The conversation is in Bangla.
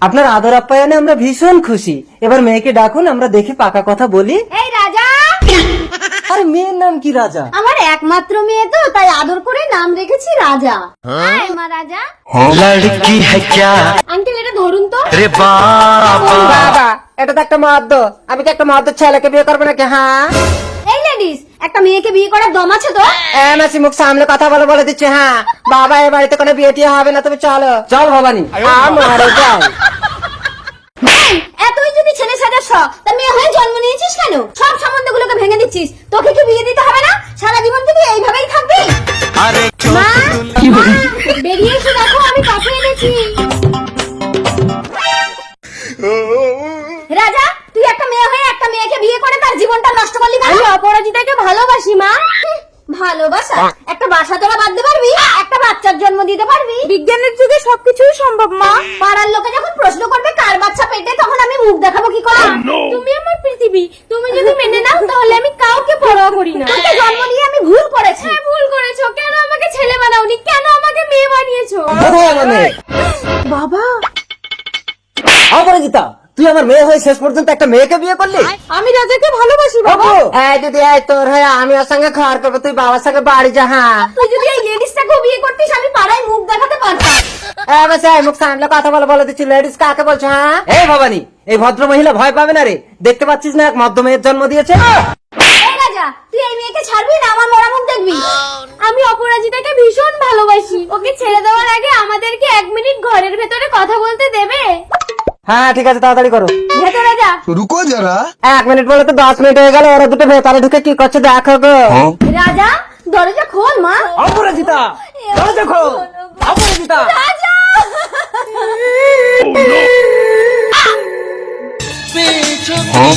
আপনার আদর আপ্যায়নে আমরা ভীষণ খুশি। এবার মেয়েকে ডাকুন, আমরা দেখে পাকা কথা বলি। এই রাজা, আরে মেয়ের নাম কি রাজা? আমার একমাত্র মেয়ে তো, তাই আদর করে নাম রেখেছি রাজা। আয় মা রাজা। लड़की है क्या আঙ্কেল এটা ধরুন তো। रे बाबा বাবা, এটা তো একটা মদ্য। আমি কি একটা মদ্য ছেলেকে বিয়ে করবো নাকি? হ্যাঁ এই লেডিস, একটা মেয়েকে বিয়ে করার দম আছে তো? মাসি, মুখ সামনে কথা বলে দিচ্ছে। হ্যাঁ বাবা, এ বাড়িতে কোনো বিয়ে টিয়ে হবে না, তুমি চলো। চল ভবানী, আমারও যাই। এই, এতই যদি ছেলে সাজার শখ, তা মেয়ে হয়ে জন্ম নিয়েছিস কেন? সব সম্বন্ধগুলোকে ভেঙে দিচ্ছিস। তোকে কি বিয়ে দিতে হবে না? সারা জীবন তুই এইভাবেই থাকবি? अरे মা, মা, বেরিয়ে এসে দেখো আমি কফি এনেছি। রাজা, তুই একটা মেয়ে হয়ে একটা মেয়েকে বিয়ে করে তার জীবনটা নষ্ট করলি কেন? আমি অপরাজিতাকে ভালোবাসি মা। ভালোবাসা? একটা বাসা তোরা বাঁধতে পারবি? একটা বাচ্চার জন্ম দিতে পারবি? বিজ্ঞানের যুগে সবকিছুই সম্ভব মা। পাড়ার লোকে যখন প্রশ্ন করবে কার বাচ্চা পেটে, তখন আমি মুখ দেখাবো কি করে? তুমি আমার পৃথিবী, তুমি যদি মেনে নাও তাহলে আমি কাউকে পরোয়া করি না। তোকে জন্ম দিয়ে আমি ভুল করেছি। হ্যাঁ ভুল করেছো। কেন আমাকে ছেলে বানাওনি? কেন আমাকে মেয়ে বানিয়েছো? কোথায় আমার মেয়ে? বাবা, অপরাজিতা, তুই আমার মেয়ে হয়ে শেষ পর্যন্ত একটা মেয়েকে বিয়ে করলি? আমি রাজাকে ভালোবাসি বাবা। এই দিদি, এই তোর হয়ে আমি ওর সঙ্গে ঘর করবো, তুই বাবার সঙ্গে বাড়ি যা। হ্যাঁ তুই যদি এই লেডিসটাকেও বিয়ে করতিস, আমি পাড়ায় মুখ দেখাতে পারতাম। মাসি, মুখ সামনে কথা বলে দিচ্ছি। লেডিস কাকে বলছো? হ্যাঁ এই ভবানী, এই ভদ্র মহিলা ভয় পাবে না রে? দেখতে পাচ্ছিস না এক মদ্য মেয়ের জন্ম দিয়েছে? এই রাজা, তুই এই মেয়েকে ছাড়বি না আমার মরা মুখ দেখবি? আমি অপরাজিতাকে ভীষণ ভালোবাসি। ওকে ছেড়ে দেওয়ার আগে আমাদেরকে 1 মিনিট ঘরের ভেতরে কথা বলতে দেবে? হ্যাঁ ঠিক আছে, তাড়াতাড়ি করো। ভেতরে যা। रुको जरा 1 মিনিট বলে তো 10 মিনিট হয়ে গেল। ওরা দুটো ভেতরে ঢুকে কি করছে দেখো গো। রাজা, দরজা খোল মা। অপরাজিতা, দরজা খোল। অপরাজিতা, রাজা! हाँ